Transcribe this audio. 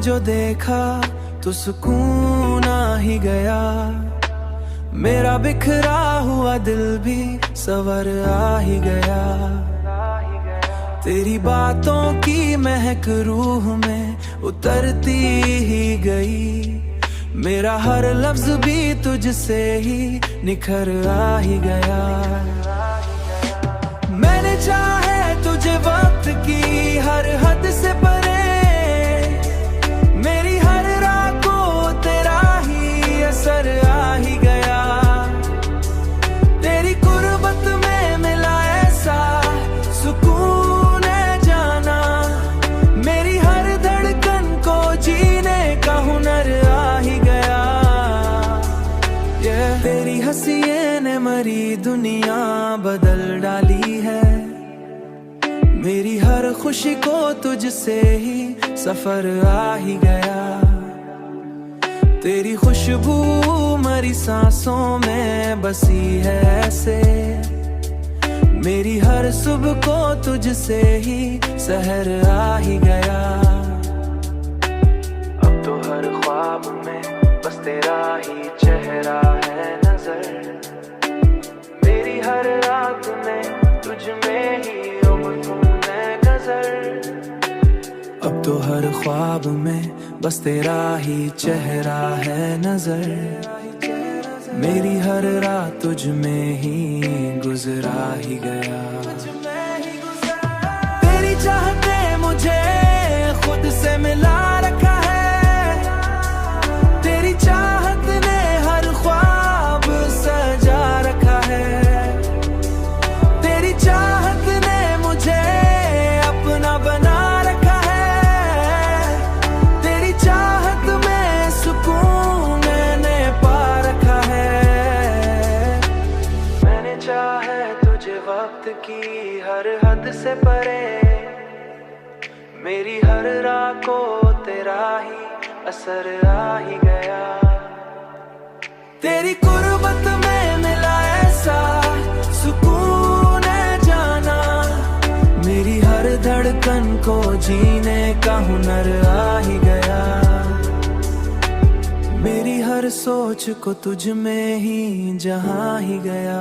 जो देखा तो सुकून आ ही गया, मेरा बिखरा हुआ दिल भी संवर आ ही गया। तेरी बातों की महक रूह में उतरती ही गई, मेरा हर लफ्ज भी तुझसे ही निखर आ ही गया। मैंने चाहे तुझे वक्त की हर हद से परे, मेरी हर राह को तेरा ही असर आ ही गया। तेरी कुर्बत में मिला ऐसा सुकून है जाना, मेरी हर धड़कन को जीने का हुनर आ ही गया। तेरी हंसिए ने मरी दुनिया बदल डाली है, मेरी हर खुशी को तुझसे ही सफर आ ही गया। तेरी खुशबू मरी सांसों में बसी है ऐसे, मेरी हर सुबह को तुझसे ही सहर आ ही गया। अब तो हर ख्वाब में बस तेरा ही चेहरा है नजर, मेरी हर रात में तुझ में ही अब तो हर ख्वाब में बस तेरा ही चेहरा है नजर, मेरी हर रात तुझ में ही गुजरा ही गया। तेरी चाहते मुझे खुद से मिला रखा है, तेरी चाहत ने हर ख्वाब सजा रखा है। तेरी चाहत ने मुझे अपना बना रखा है, तेरी चाहत में सुकून मैंने पा रखा है। मैंने चाहे तुझे वक्त की हर हद से परे, मेरी हर राह को तेरा ही असर आ ही गया। तेरी कुर्बत में मिला ऐसा सुकून है जाना, मेरी हर धड़कन को जीने का हुनर आ ही गया। मेरी हर सोच को तुझ में ही जहाँ ही गया।